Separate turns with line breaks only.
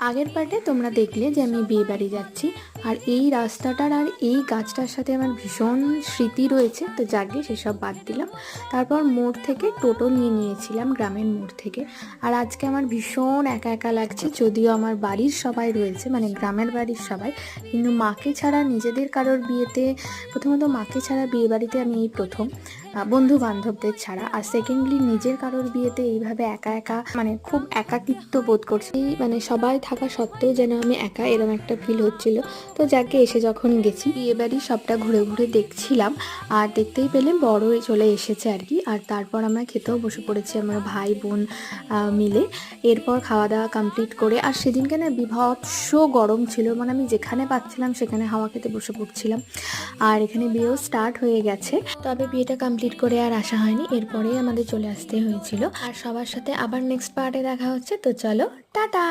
আগের পার্টে তোমরা দেখলে যে আমি বিয়ে বাড়ি যাচ্ছি, আর এই রাস্তাটার আর এই গাছটার সাথে আমার ভীষণ স্মৃতি রয়েছে, তো যাকে সেসব বাদ দিলাম। তারপর মোড় থেকে টোটো নিয়ে নিয়েছিলাম, গ্রামের মোড় থেকে। আর আজকে আমার ভীষণ একা একা লাগছে, যদিও আমার বাড়ির সবাই রয়েছে, মানে গ্রামের বাড়ির সবাই, কিন্তু মাকে ছাড়া নিজেদের কারোর বিয়েতে, প্রথমত মাকে ছাড়া বিয়ে বাড়িতে আমি এই প্রথম, বন্ধু বান্ধবদের ছাড়া। আর সেকেন্ডলি নিজের কারোর বিয়েতে এইভাবে একা একা, মানে খুব একাকিত্ব বোধ করছি, মানে সবাই থাকা সত্ত্বেও যেন আমি একা, এরকম একটা ফিল হচ্ছিল। তো যাকে এসে যখন গেছি বিয়ে বাড়ি সবটা ঘুরে ঘুরে দেখছিলাম, আর দেখতেই পেলে বড় চলে এসেছে আর কি। আর তারপর আমরা খেতেও বসে পড়েছি আমার ভাই বোন মিলে। এরপর খাওয়া দাওয়া কমপ্লিট করে, আর সেদিনকে না বিভৎস গরম ছিল, মানে আমি যেখানে পাচ্ছিলাম সেখানে হাওয়া খেতে বসে পড়ছিলাম। আর এখানে বিয়েও স্টার্ট হয়ে গেছে, তবে বিয়েটা কমপ্লিট করে আর আসা হয়নি, এরপরেই আমাদের চলে আসতে হয়েছিল। আর সবার সাথে আবার নেক্সট পার্টে দেখা হচ্ছে, তো চলো টাটা।